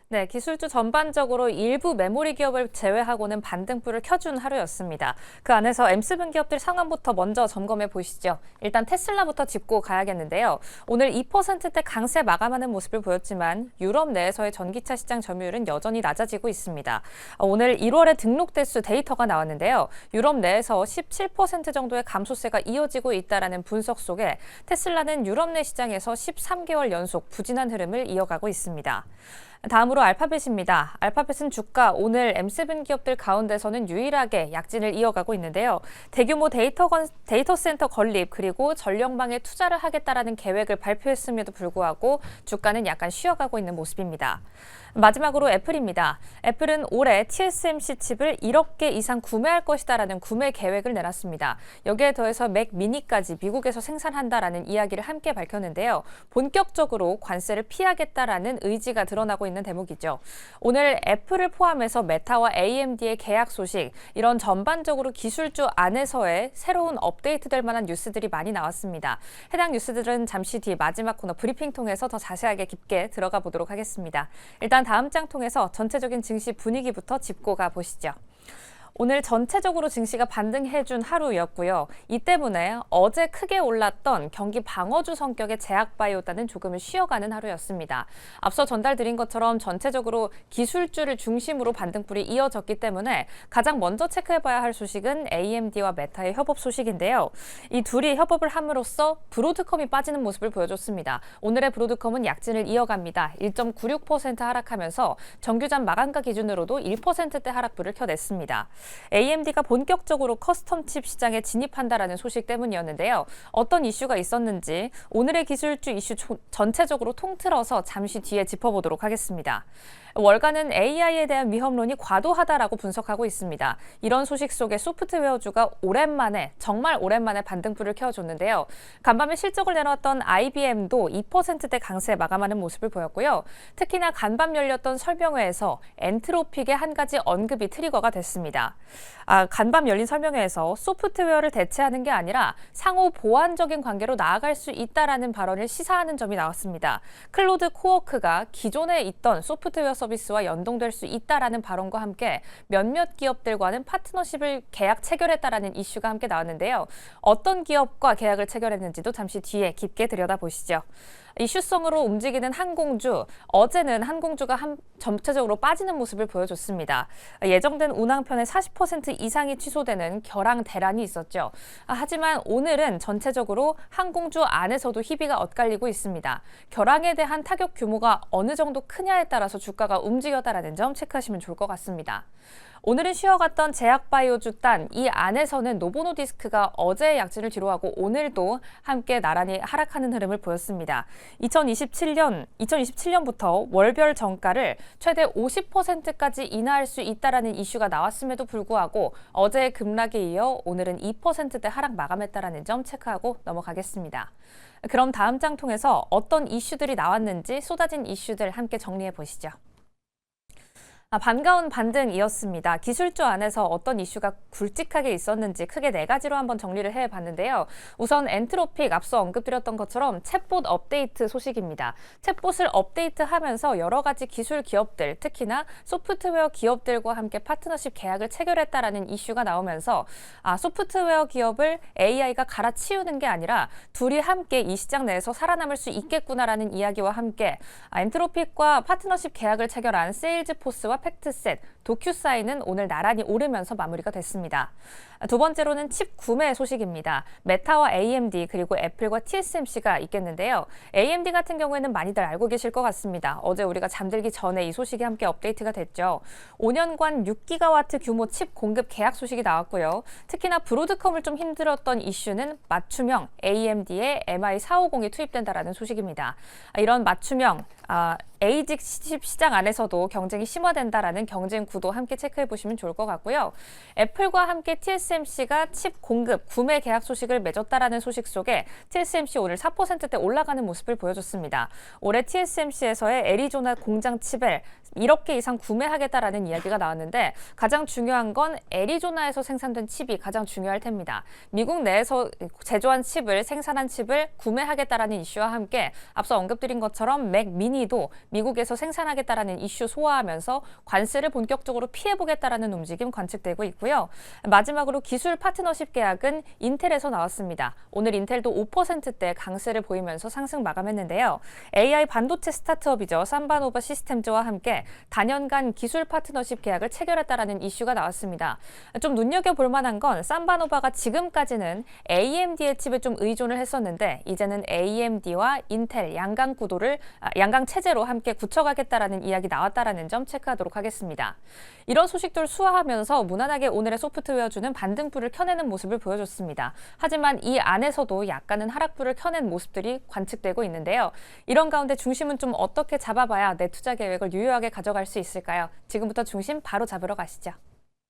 네, 기술주 전반적으로 일부 메모리 기업을 제외하고는 반등불을 켜준 하루였습니다. 그 안에서 M7 기업들 상황부터 먼저 점검해 보시죠. 일단 테슬라부터 짚고 가야겠는데요. 오늘 2%대 강세 마감하는 모습을 보였지만 유럽 내에서의 전기차 시장 점유율은 여전히 낮아지고 있습니다. 오늘 1월에 등록 대수 데이터가 나왔는데요. 유럽 내에서 17% 정도의 감소세가 이어지고 있다는 분석 속에 테슬라는 유럽 내 시장에서 13개월 연속 부진한 흐름을 이어가고 있습니다. 다음으로 알파벳입니다. 알파벳은 주가 오늘 M7 기업들 가운데서는 유일하게 약진을 이어가고 있는데요. 대규모 데이터 센터 건립 그리고 전력망에 투자를 하겠다라는 계획을 발표했음에도 불구하고 주가는 약간 쉬어가고 있는 모습입니다. 마지막으로 애플입니다. 애플은 올해 TSMC 칩을 1억 개 이상 구매할 것이다라는 구매 계획을 내놨습니다. 여기에 더해서 맥 미니까지 미국에서 생산한다라는 이야기를 함께 밝혔는데요. 본격적으로 관세를 피하겠다라는 의지가 드러나고 있는 대목이죠. 오늘 애플을 포함해서 메타와 AMD의 계약 소식, 이런 전반적으로 기술주 안에서의 새로운 업데이트될 만한 뉴스들이 많이 나왔습니다. 해당 뉴스들은 잠시 뒤 마지막 코너 브리핑 통해서 더 자세하게 깊게 들어가 보도록 하겠습니다. 일단 다음 장 통해서 전체적인 증시 분위기부터 짚고 가보시죠. 오늘 전체적으로 증시가 반등해준 하루였고요. 이 때문에 어제 크게 올랐던 경기 방어주 성격의 제약바이오단은 조금은 쉬어가는 하루였습니다. 앞서 전달드린 것처럼 전체적으로 기술주를 중심으로 반등불이 이어졌기 때문에 가장 먼저 체크해봐야 할 소식은 AMD와 메타의 협업 소식인데요. 이 둘이 협업을 함으로써 브로드컴이 빠지는 모습을 보여줬습니다. 오늘의 브로드컴은 약진을 이어갑니다. 1.96% 하락하면서 정규장 마감가 기준으로도 1%대 하락불을 켜냈습니다. AMD가 본격적으로 커스텀 칩 시장에 진입한다라는 소식 때문이었는데요. 어떤 이슈가 있었는지 오늘의 기술주 이슈 전체적으로 통틀어서 잠시 뒤에 짚어보도록 하겠습니다. 월가는 AI에 대한 위험론이 과도하다라고 분석하고 있습니다. 이런 소식 속에 소프트웨어주가 정말 오랜만에 반등불을 켜줬는데요. 간밤에 실적을 내놓았던 IBM도 2%대 강세 마감하는 모습을 보였고요. 특히나 간밤 열렸던 설명회에서 엔트로픽의 한 가지 언급이 트리거가 됐습니다. 간밤 열린 설명회에서 소프트웨어를 대체하는 게 아니라 상호 보완적인 관계로 나아갈 수 있다라는 발언을 시사하는 점이 나왔습니다. 클로드 코워크가 기존에 있던 소프트웨어 서비스와 연동될 수 있다라는 발언과 함께 몇몇 기업들과는 파트너십을 계약 체결했다라는 이슈가 함께 나왔는데요. 어떤 기업과 계약을 체결했는지도 잠시 뒤에 깊게 들여다보시죠. 이슈성으로 움직이는 항공주, 어제는 항공주가 전체적으로 빠지는 모습을 보여줬습니다. 예정된 운항편의 40% 이상이 취소되는 결항 대란이 있었죠. 하지만 오늘은 전체적으로 항공주 안에서도 희비가 엇갈리고 있습니다. 결항에 대한 타격 규모가 어느 정도 크냐에 따라서 주가가 움직였다라는 점 체크하시면 좋을 것 같습니다. 오늘은 쉬어갔던 제약바이오주 단, 이 안에서는 노보노디스크가 어제의 약진을 뒤로하고 오늘도 함께 나란히 하락하는 흐름을 보였습니다. 2027년부터 월별 정가를 최대 50%까지 인하할 수 있다라는 이슈가 나왔음에도 불구하고 어제의 급락에 이어 오늘은 2%대 하락 마감했다라는 점 체크하고 넘어가겠습니다. 그럼 다음 장 통해서 어떤 이슈들이 나왔는지 쏟아진 이슈들 함께 정리해 보시죠. 반가운 반등이었습니다. 기술주 안에서 어떤 이슈가 굵직하게 있었는지 크게 네 가지로 한번 정리를 해봤는데요. 우선 엔트로픽 앞서 언급드렸던 것처럼 챗봇 업데이트 소식입니다. 챗봇을 업데이트하면서 여러 가지 기술 기업들, 특히나 소프트웨어 기업들과 함께 파트너십 계약을 체결했다라는 이슈가 나오면서 소프트웨어 기업을 AI가 갈아치우는 게 아니라 둘이 함께 이 시장 내에서 살아남을 수 있겠구나라는 이야기와 함께 엔트로픽과 파트너십 계약을 체결한 세일즈포스와 팩트셋, 도큐사인은 오늘 나란히 오르면서 마무리가 됐습니다. 두 번째로는 칩 구매 소식입니다. 메타와 AMD 그리고 애플과 TSMC가 있겠는데요. AMD 같은 경우에는 많이들 알고 계실 것 같습니다. 어제 우리가 잠들기 전에 이 소식이 함께 업데이트가 됐죠. 5년간 6기가와트 규모 칩 공급 계약 소식이 나왔고요. 특히나 브로드컴을 좀 힘들었던 이슈는 맞춤형 AMD의 MI450이 투입된다라는 소식입니다. 이런 맞춤형 ASIC 칩 시장 안에서도 경쟁이 심화된다라는 경쟁 구도 함께 체크해 보시면 좋을 것 같고요. 애플과 함께 TSMC가 칩 공급, 구매 계약 소식을 맺었다라는 소식 속에 TSMC 오늘 4%대 올라가는 모습을 보여줬습니다. 올해 TSMC에서의 애리조나 공장 칩을 1억 개 이상 구매하겠다라는 이야기가 나왔는데 가장 중요한 건 애리조나에서 생산된 칩이 가장 중요할 텐니다. 미국 내에서 제조한 칩을 생산한 칩을 구매하겠다라는 이슈와 함께 앞서 언급드린 것처럼 맥 미니 소니도 미국에서 생산하겠다라는 이슈 소화하면서 관세를 본격적으로 피해보겠다라는 움직임 관측되고 있고요. 마지막으로 기술 파트너십 계약은 인텔에서 나왔습니다. 오늘 인텔도 5%대 강세를 보이면서 상승 마감했는데요. AI 반도체 스타트업이죠. 삼바노바 시스템즈와 함께 단연간 기술 파트너십 계약을 체결했다라는 이슈가 나왔습니다. 좀 눈여겨볼 만한 건 삼바노바가 지금까지는 AMD의 칩에 좀 의존을 했었는데 이제는 AMD와 인텔 양강 체제로 함께 굳혀가겠다라는 이야기 나왔다라는 점 체크하도록 하겠습니다. 이런 소식들 수화하면서 무난하게 오늘의 소프트웨어주는 반등불을 켜내는 모습을 보여줬습니다. 하지만 이 안에서도 약간은 하락불을 켜낸 모습들이 관측되고 있는데요. 이런 가운데 중심은 좀 어떻게 잡아봐야 내 투자 계획을 유효하게 가져갈 수 있을까요? 지금부터 중심 바로 잡으러 가시죠.